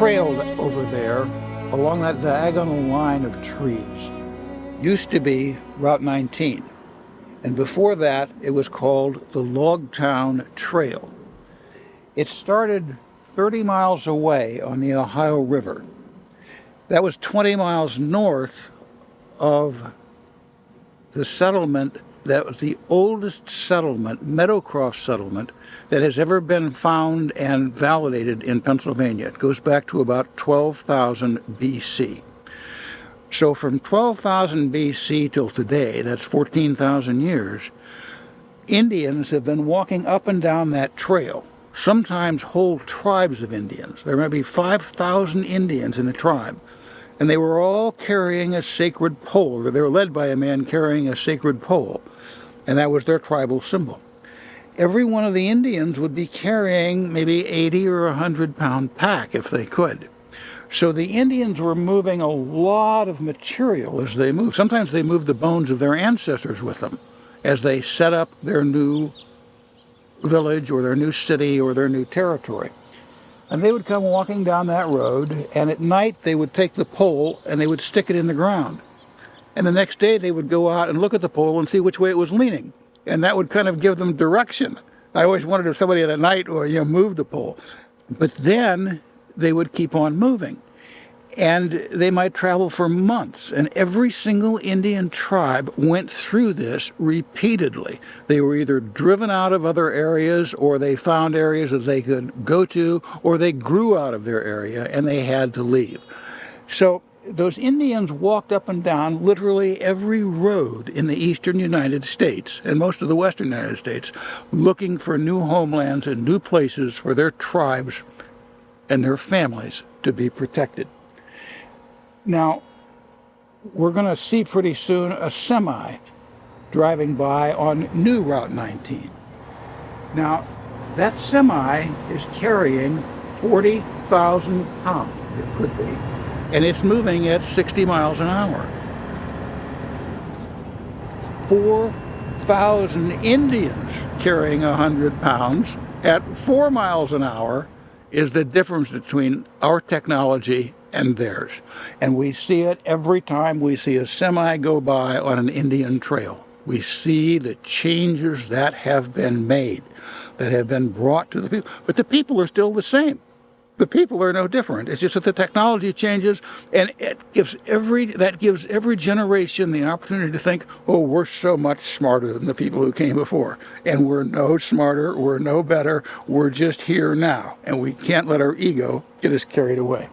trail over there along that diagonal line of trees used to be Route 19. And before that, it was called the Logtown Trail. It started 30 miles away on the Ohio River. That was 20 miles north of the settlement that was the oldest settlement, Meadowcroft settlement, that has ever been found and validated in Pennsylvania. It goes back to about 12,000 BC. So from 12,000 BC till today, that's 14,000 years, Indians have been walking up and down that trail, sometimes whole tribes of Indians. There might be 5,000 Indians in a tribe. And they were all carrying a sacred pole. They were led by a man carrying a sacred pole, and that was their tribal symbol. Every one of the Indians would be carrying maybe 80 or 100-pound pack if they could. So the Indians were moving a lot of material as they moved. Sometimes they moved the bones of their ancestors with them as they set up their new village or their new city or their new territory. And they would come walking down that road, and at night they would take the pole and they would stick it in the ground. And the next day they would go out and look at the pole and see which way it was leaning. And that would kind of give them direction. I always wondered if somebody at night moved the pole. But then they would keep on moving. And they might travel for months. And every single Indian tribe went through this repeatedly. They were either driven out of other areas, or they found areas that they could go to, or they grew out of their area and they had to leave. So those Indians walked up and down literally every road in the eastern United States and most of the western United States, looking for new homelands and new places for their tribes and their families to be protected. Now, we're going to see pretty soon a semi driving by on new Route 19. Now, that semi is carrying 40,000 pounds, it could be, and it's moving at 60 miles an hour. 4,000 Indians carrying 100 pounds at 4 miles an hour is the difference between our technology and theirs. And we see it every time we see a semi go by on an Indian trail. We see the changes that have been made, that have been brought to the people. But the people are still the same. The people are no different. It's just that the technology changes, and that gives every generation the opportunity to think, oh, we're so much smarter than the people who came before. And we're no smarter, we're no better, we're just here now. And we can't let our ego get us carried away.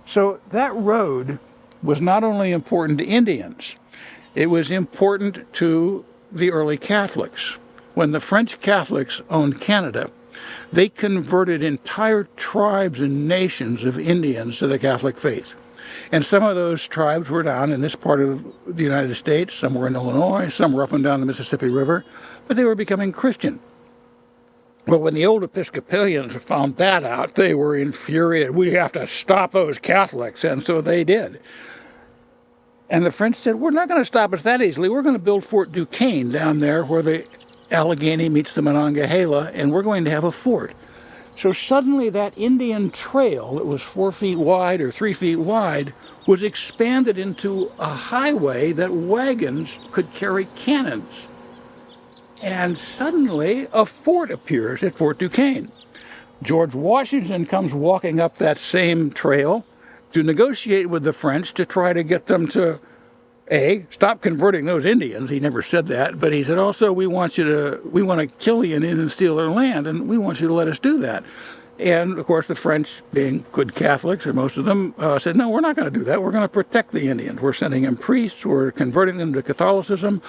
So that road was not only important to Indians, it was important to the early Catholics. When the French Catholics owned Canada, they converted entire tribes and nations of Indians to the Catholic faith. And some of those tribes were down in this part of the United States, some were in Illinois, some were up and down the Mississippi River, but they were becoming Christian. Well, when the old Episcopalians found that out, they were infuriated. We have to stop those Catholics, and so they did. And the French said, we're not going to stop us that easily. We're going to build Fort Duquesne down there where the Allegheny meets the Monongahela, and we're going to have a fort. So suddenly that Indian trail that was 4 feet wide or 3 feet wide was expanded into a highway that wagons could carry cannons. And suddenly a fort appears at Fort Duquesne. George Washington comes walking up that same trail to negotiate with the French to try to get them to, A, stop converting those Indians. He never said that, but he said also, we want to kill the Indians and steal their land, and we want you to let us do that. And of course the French, being good Catholics, or most of them, said, no, we're not going to do that. We're going to protect the Indians. We're sending them priests, we're converting them to Catholicism.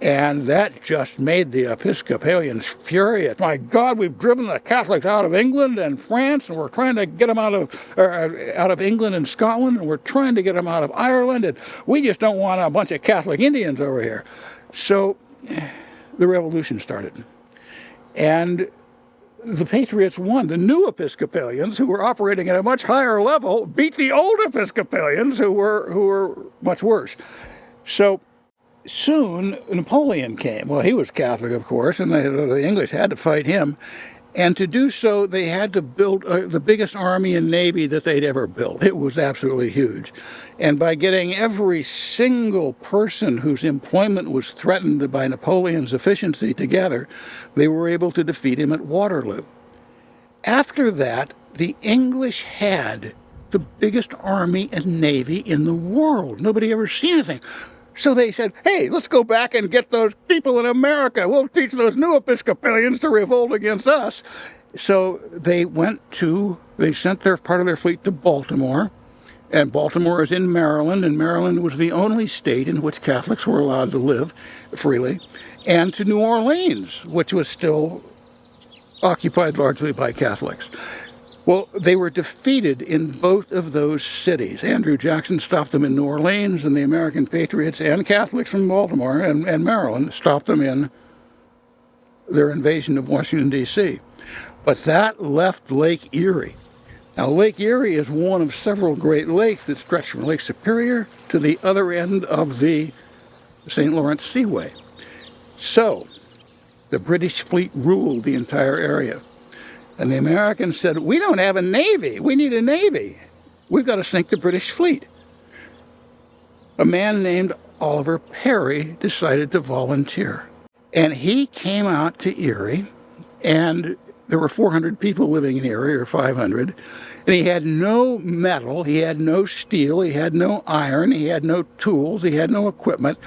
And that just made the Episcopalians furious. My God, we've driven the Catholics out of England and France, and we're trying to get them out of England and Scotland, and we're trying to get them out of Ireland, and we just don't want a bunch of Catholic Indians over here. So the revolution started. And the Patriots won. The new Episcopalians, who were operating at a much higher level, beat the old Episcopalians, who were much worse. So soon Napoleon came. Well, he was Catholic, of course, and the English had to fight him. And to do so, they had to build the biggest army and navy that they'd ever built. It was absolutely huge. And by getting every single person whose employment was threatened by Napoleon's efficiency together, they were able to defeat him at Waterloo. After that, the English had the biggest army and navy in the world. Nobody ever seen anything. So they said, hey, let's go back and get those people in America. We'll teach those new Episcopalians to revolt against us. So they sent their part of their fleet to Baltimore. And Baltimore is in Maryland, and Maryland was the only state in which Catholics were allowed to live freely. And to New Orleans, which was still occupied largely by Catholics. Well, they were defeated in both of those cities. Andrew Jackson stopped them in New Orleans, and the American patriots and Catholics from Baltimore and Maryland stopped them in their invasion of Washington, D.C. But that left Lake Erie. Now, Lake Erie is one of several Great Lakes that stretch from Lake Superior to the other end of the St. Lawrence Seaway. So, the British fleet ruled the entire area. And the Americans said, we don't have a navy. We need a navy. We've got to sink the British fleet. A man named Oliver Perry decided to volunteer. And he came out to Erie, and there were 400 people living in Erie, or 500, and he had no metal, he had no steel, he had no iron, he had no tools, he had no equipment.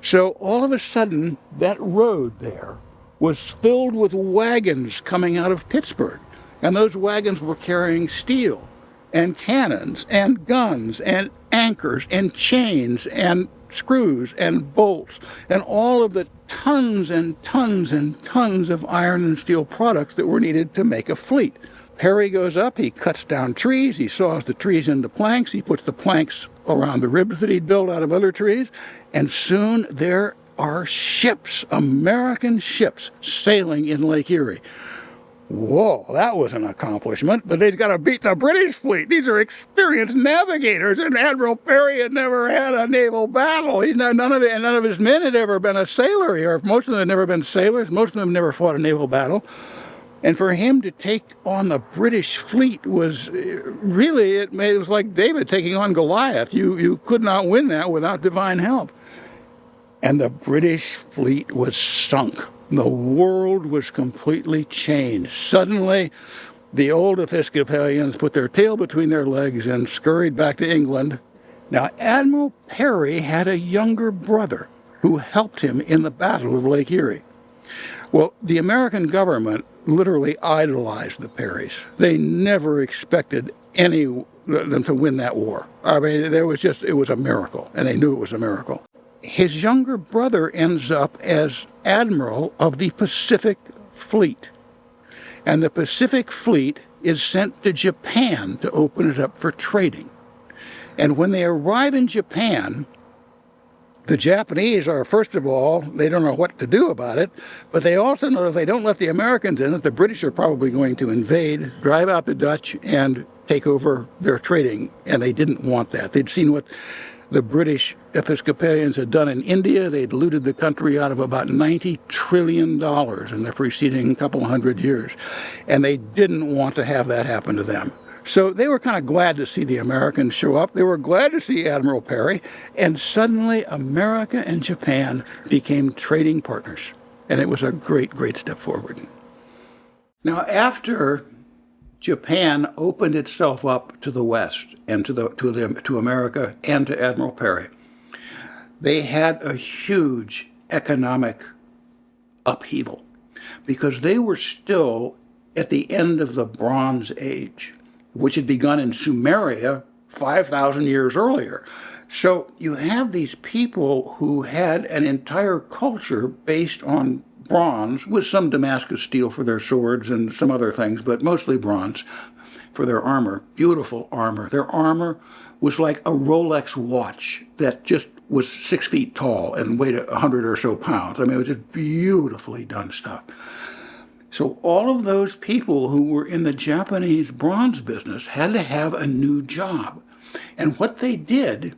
So all of a sudden, that road there was filled with wagons coming out of Pittsburgh. And those wagons were carrying steel and cannons and guns and anchors and chains and screws and bolts and all of the tons and tons and tons of iron and steel products that were needed to make a fleet. Perry goes up, he cuts down trees, he saws the trees into planks, he puts the planks around the ribs that he'd built out of other trees, and soon there are ships, American ships, sailing in Lake Erie. Whoa, that was an accomplishment, but they've got to beat the British fleet. These are experienced navigators, and Admiral Perry had never had a naval battle. None of his men had ever been a sailor here. Most of them had never been sailors. Most of them never fought a naval battle. And for him to take on the British fleet was really, it was like David taking on Goliath. You could not win that without divine help. And the British fleet was sunk. The world was completely changed. Suddenly, the old Episcopalians put their tail between their legs and scurried back to England. Now, Admiral Perry had a younger brother who helped him in the Battle of Lake Erie. Well, the American government literally idolized the Perrys. They never expected them to win that war. I mean, it was a miracle, and they knew it was a miracle. His younger brother ends up as admiral of the Pacific Fleet. And the Pacific Fleet is sent to Japan to open it up for trading. And when they arrive in Japan, the Japanese are, first of all, they don't know what to do about it, but they also know if they don't let the Americans in, that the British are probably going to invade, drive out the Dutch, and take over their trading. And they didn't want that. They'd seen what the British Episcopalians had done in India. They'd looted the country out of about $90 trillion in the preceding couple hundred years. And they didn't want to have that happen to them. So they were kind of glad to see the Americans show up. They were glad to see Admiral Perry. And suddenly America and Japan became trading partners. And it was a great, great step forward. Now, after Japan opened itself up to the West and to America and to Admiral Perry, they had a huge economic upheaval because they were still at the end of the Bronze Age, which had begun in Sumeria 5,000 years earlier. So you have these people who had an entire culture based on bronze, with some Damascus steel for their swords and some other things, but mostly bronze for their armor. Beautiful armor. Their armor was like a Rolex watch that just was 6 feet tall and weighed 100 or so pounds. I mean, it was just beautifully done stuff. So all of those people who were in the Japanese bronze business had to have a new job. And what they did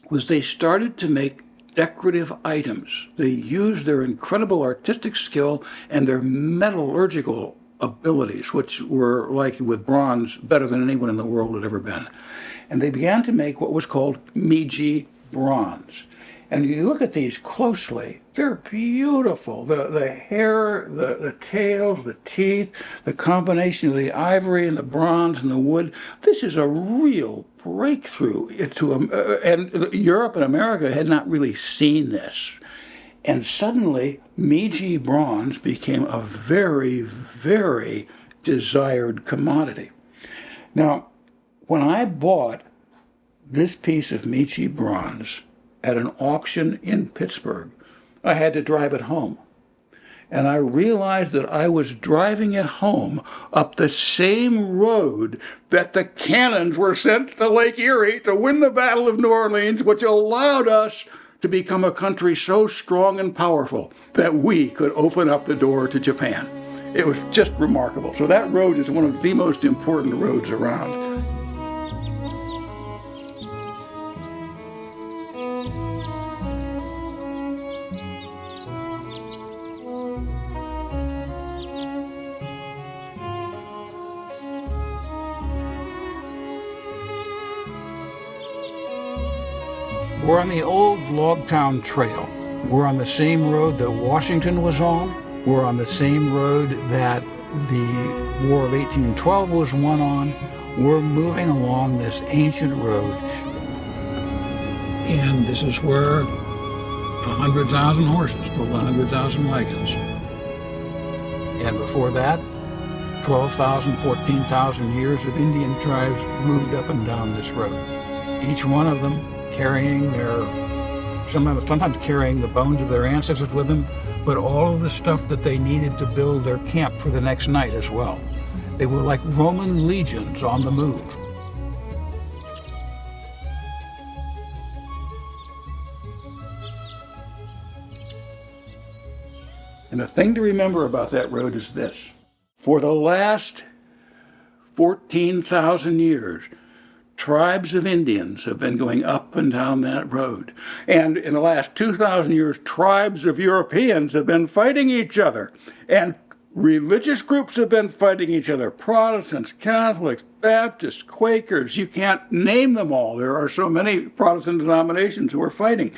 was they started to make decorative items. They used their incredible artistic skill and their metallurgical abilities, which were, like with bronze, better than anyone in the world had ever been. And they began to make what was called Meiji bronze. And you look at these closely, they're beautiful. The hair, the tails, the teeth, the combination of the ivory and the bronze and the wood. This is a real breakthrough. And Europe and America had not really seen this. And suddenly, Meiji bronze became a very, very desired commodity. Now, when I bought this piece of Meiji bronze at an auction in Pittsburgh, I had to drive it home. And I realized that I was driving it home up the same road that the cannons were sent to Lake Erie to win the Battle of New Orleans, which allowed us to become a country so strong and powerful that we could open up the door to Japan. It was just remarkable. So that road is one of the most important roads around. We're on the old Logtown Trail. We're on the same road that Washington was on. We're on the same road that the War of 1812 was won on. We're moving along this ancient road. And this is where 100,000 horses pulled 100,000 wagons. And before that, 12,000, 14,000 years of Indian tribes moved up and down this road. Each one of them carrying sometimes carrying the bones of their ancestors with them, but all of the stuff that they needed to build their camp for the next night as well. They were like Roman legions on the move. And the thing to remember about that road is this. For the last 14,000 years, tribes of Indians have been going up and down that road. And in the last 2,000 years, tribes of Europeans have been fighting each other. And religious groups have been fighting each other. Protestants, Catholics, Baptists, Quakers, you can't name them all. There are so many Protestant denominations who are fighting.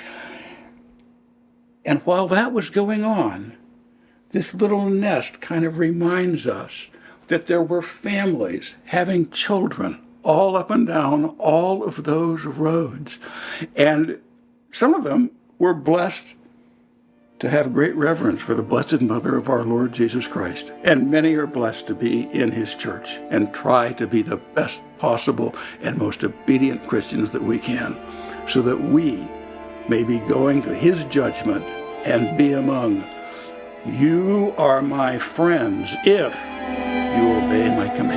And while that was going on, this little nest kind of reminds us that there were families having children all up and down all of those roads. And some of them were blessed to have great reverence for the Blessed Mother of our Lord Jesus Christ. And many are blessed to be in his church and try to be the best possible and most obedient Christians that we can, so that we may be going to his judgment and be among, "You are my friends if you obey my commandments."